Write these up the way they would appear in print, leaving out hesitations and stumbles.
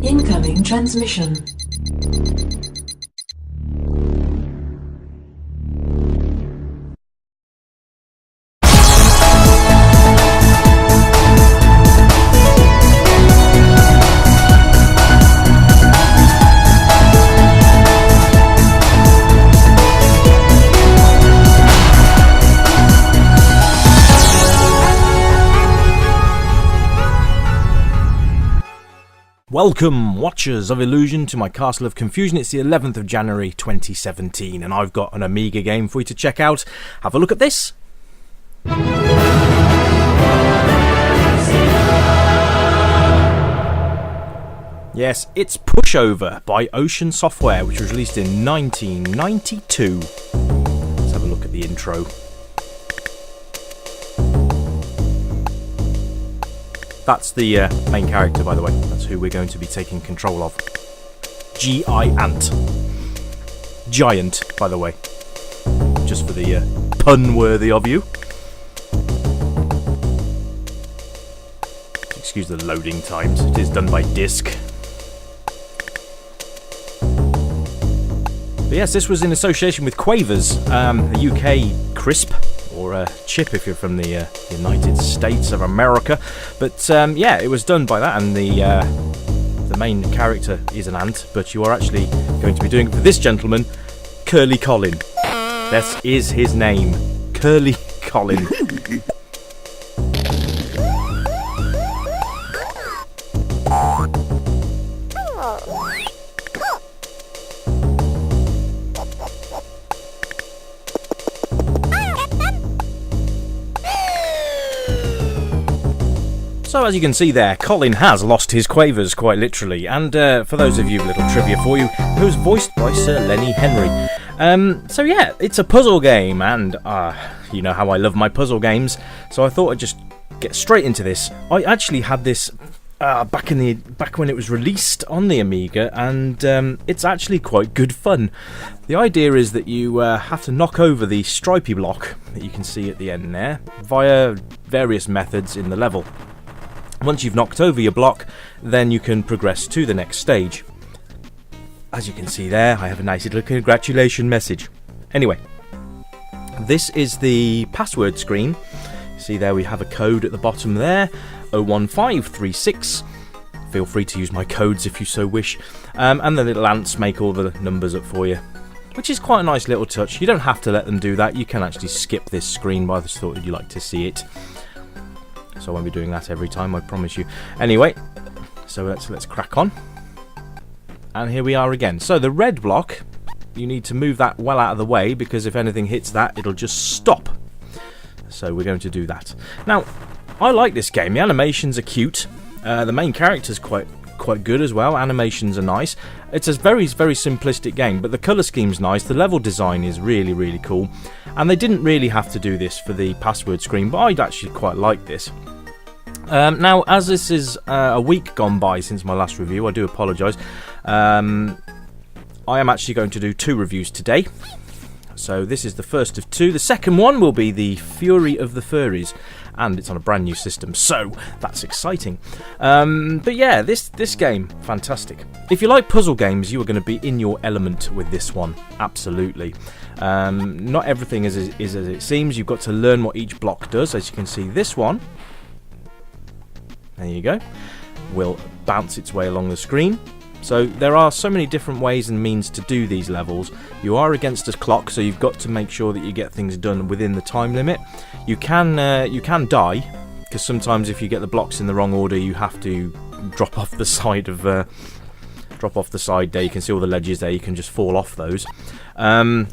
Incoming transmission. Welcome, watchers of Illusion, to my Castle of Confusion. It's the 11th of January 2017, and I've got an Amiga game for you to check out. Have a look at this. Yes, it's Pushover by Ocean Software, which was released in 1992. Let's have a look at the intro. That's the main character, by the way. That's who we're going to be taking control of. Giant. Giant, by the way. Just for the pun worthy of you. Excuse the loading times. It is done by disc. But yes, this was in association with Quavers, a UK crisp. Or a chip if you're from the United States of America. But yeah, it was done by that, and the main character is an ant, but you are actually going to be doing it for this gentleman, Curly Colin. That is his name, Curly Colin. So as you can see there, Colin has lost his quavers, quite literally, and for those of you, a little trivia for you, he was voiced by Sir Lenny Henry. So yeah, it's a puzzle game, and you know how I love my puzzle games, so I thought I'd just get straight into this. I actually had this back when it was released on the Amiga, and it's actually quite good fun. The idea is that you have to knock over the stripy block that you can see at the end there via various methods in the level. Once you've knocked over your block, then you can progress to the next stage. As you can see there, I have a nice little congratulation message. Anyway, this is the password screen. See there, we have a code at the bottom there, 01536. Feel free to use my codes if you so wish. And the little ants make all the numbers up for you, which is quite a nice little touch. You don't have to let them do that. You can actually skip this screen, but I just thought that you'd like to see it. So I won't be doing that every time, I promise you. Anyway, so let's crack on. And here we are again. So the red block, you need to move that well out of the way, because if anything hits that, it'll just stop. So we're going to do that. Now, I like this game. The animations are cute. The main character's quite good as well. Animations are nice. It's a very, very simplistic game, but the colour scheme's nice. The level design is really, really cool. And they didn't really have to do this for the password screen, but I'd actually quite like this. Now, as this is a week gone by since my last review, I do apologise. I am actually going to do 2 reviews today. So this is the first of 2. The second one will be the Fury of the Furries, and it's on a brand new system, so that's exciting. But yeah, this game, fantastic. If you like puzzle games, you are going to be in your element with this one, absolutely. Not everything is as it seems. You've got to learn what each block does. As you can see, this one, there you go, will bounce its way along the screen. So there are so many different ways and means to do these levels. You are against a clock, so you've got to make sure that you get things done within the time limit. You can die, because sometimes if you get the blocks in the wrong order, you have to drop off the side of drop off the side there. You can see all the ledges there. You can just fall off those to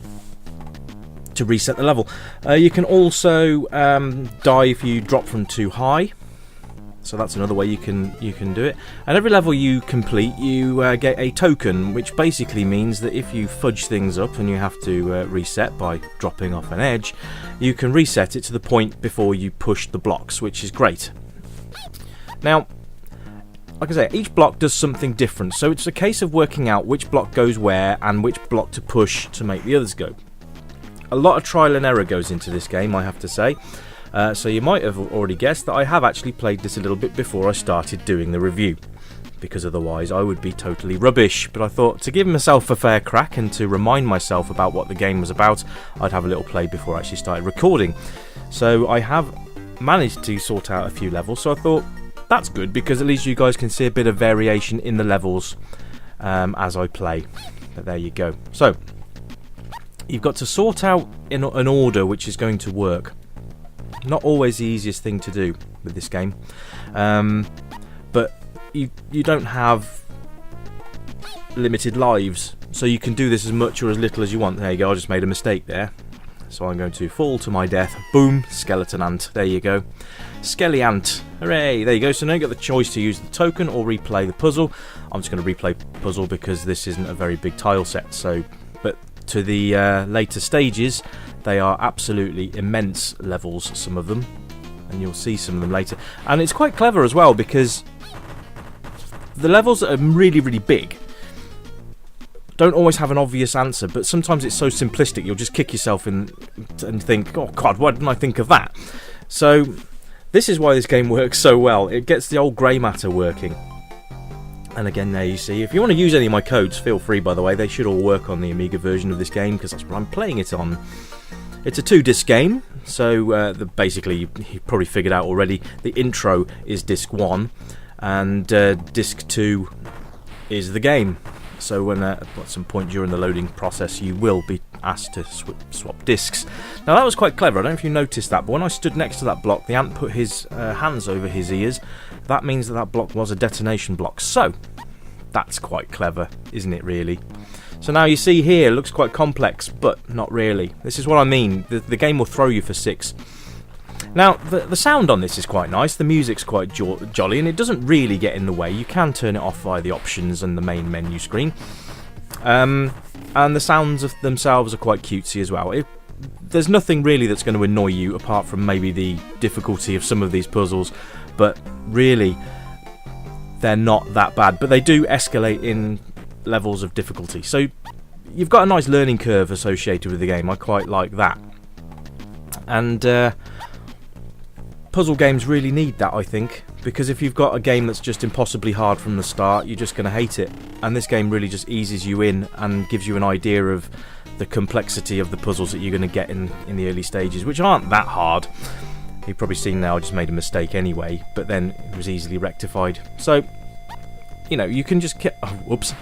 reset the level. You can also die if you drop from too high. So that's another way you can do it. And every level you complete, you get a token, which basically means that if you fudge things up and you have to reset by dropping off an edge, you can reset it to the point before you push the blocks, which is great. Now, like I say, each block does something different, so it's a case of working out which block goes where and which block to push to make the others go. A lot of trial and error goes into this game, I have to say. So you might have already guessed that I have actually played this a little bit before I started doing the review. because otherwise I would be totally rubbish. But I thought to give myself a fair crack and to remind myself about what the game was about, I'd have a little play before I actually started recording. So I have managed to sort out a few levels, so I thought that's good because at least you guys can see a bit of variation in the levels as I play. But there you go. So you've got to sort out in an order which is going to work. Not always the easiest thing to do with this game, but you don't have limited lives, so you can do this as much or as little as you want. There you go, I just made a mistake there. So I'm going to fall to my death. Boom, skeleton ant. There you go. Skelly ant. Hooray, there you go. So now you've got the choice to use the token or replay the puzzle. I'm just going to replay the puzzle because this isn't a very big tile set. So, but to the later stages, they are absolutely immense levels, some of them. And you'll see some of them later. And it's quite clever as well because the levels that are really, really big don't always have an obvious answer, but sometimes it's so simplistic you'll just kick yourself in and think, oh god, why didn't I think of that? So this is why this game works so well. It gets the old grey matter working. And again, there you see, if you want to use any of my codes, feel free, by the way. They should all work on the Amiga version of this game because that's what I'm playing it on. It's a 2-disc game, so basically you probably figured out already, the intro is disc 1 and disc 2 is the game. So when at some point during the loading process you will be asked to swap discs. Now that was quite clever, I don't know if you noticed that, but when I stood next to that block, the ant put his hands over his ears. That means that that block was a detonation block. So that's quite clever, isn't it really? So now you see here, it looks quite complex, but not really. This is what I mean, the game will throw you for 6. Now, the sound on this is quite nice, the music's quite jolly, and it doesn't really get in the way. You can turn it off via the options and the main menu screen. And the sounds of themselves are quite cutesy as well. There's nothing really that's going to annoy you, apart from maybe the difficulty of some of these puzzles, but really, they're not that bad. But they do escalate in levels of difficulty. So, you've got a nice learning curve associated with the game. I quite like that. And puzzle games really need that, I think, because if you've got a game that's just impossibly hard from the start, you're just going to hate it. And this game really just eases you in and gives you an idea of the complexity of the puzzles that you're going to get in the early stages, which aren't that hard. You've probably seen now I just made a mistake anyway, but then it was easily rectified. So, you know, you can just oh, whoops.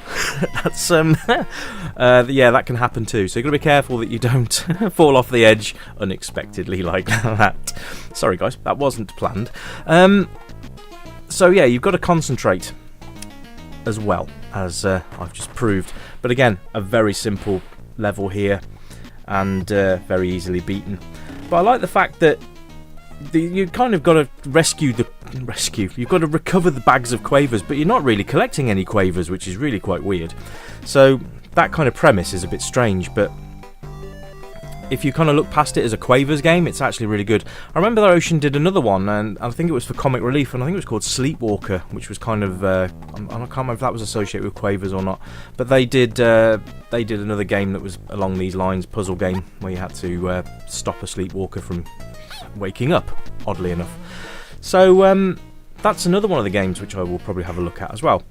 That's yeah, that can happen too. So you've got to be careful that you don't fall off the edge unexpectedly like that. Sorry guys, that wasn't planned. So yeah, you've got to concentrate as well, as I've just proved. But again, a very simple level here and very easily beaten. But I like the fact that you kind of got to you've got to recover the bags of quavers, but you're not really collecting any quavers, which is really quite weird. So that kind of premise is a bit strange, but if you kind of look past it as a quavers game, it's actually really good. I remember that Ocean did another one, and I think it was for Comic Relief, and I think it was called Sleepwalker, which was kind of I can't remember if that was associated with quavers or not, but they did another game that was along these lines, puzzle game, where you had to stop a sleepwalker from waking up, oddly enough. So that's another one of the games which I will probably have a look at as well.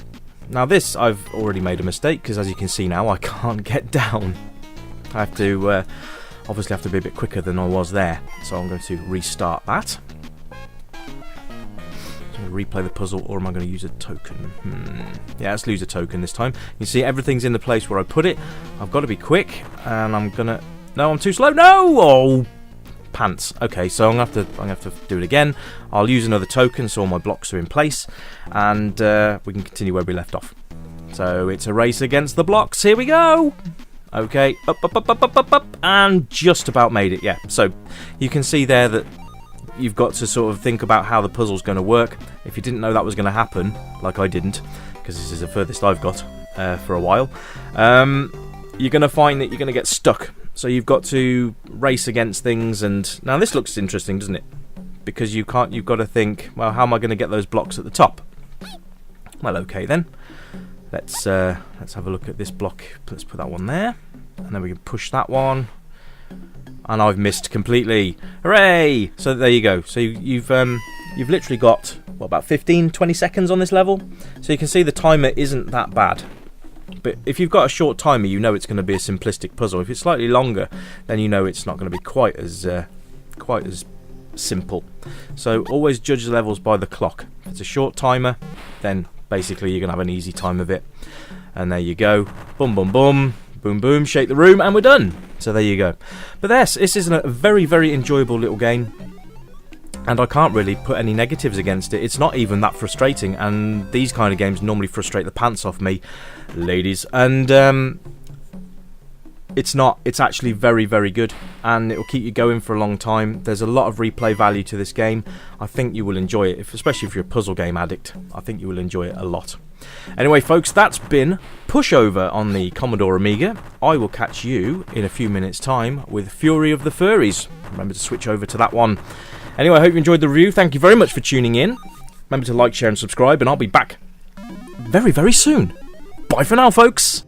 Now this, I've already made a mistake, because as you can see now, I can't get down. I have to obviously have to be a bit quicker than I was there, so I'm going to restart that. I'm going to replay the puzzle, or am I going to use a token? Yeah, let's lose a token this time. You see, everything's in the place where I put it. I've got to be quick, and I'm gonna... No, I'm too slow. No! Oh, pants. Okay, so I'm gonna have to do it again. I'll use another token, so all my blocks are in place, and we can continue where we left off. So it's a race against the blocks. Here we go. Okay, up, and just about made it, yeah. So you can see there that you've got to sort of think about how the puzzle's going to work. If you didn't know that was going to happen, like I didn't, because this is the furthest I've got for a while, you're going to find that you're going to get stuck. So you've got to race against things, and now this looks interesting, doesn't it? Because you've got to think, well, how am I going to get those blocks at the top? Well, okay then. Let's have a look at this block. Let's put that one there, and then we can push that one. And I've missed completely. Hooray! So there you go. So you've you've literally got, what, about 15-20 seconds on this level. So you can see the timer isn't that bad. But if you've got a short timer, you know it's going to be a simplistic puzzle. If it's slightly longer, then you know it's not going to be quite as simple. So always judge the levels by the clock. If it's a short timer, then basically you're going to have an easy time of it. And there you go. Boom, boom, boom. Boom, boom. Shake the room, and we're done. So there you go. But this is a very, very enjoyable little game. And I can't really put any negatives against it. It's not even that frustrating. And these kind of games normally frustrate the pants off me, ladies. And it's not. It's actually very, very good. And it will keep you going for a long time. There's a lot of replay value to this game. I think you will enjoy it, especially if you're a puzzle game addict. I think you will enjoy it a lot. Anyway, folks, that's been Pushover on the Commodore Amiga. I will catch you in a few minutes' time with Fury of the Furries. Remember to switch over to that one. Anyway, I hope you enjoyed the review. Thank you very much for tuning in. Remember to like, share and subscribe, and I'll be back very, very soon. Bye for now, folks.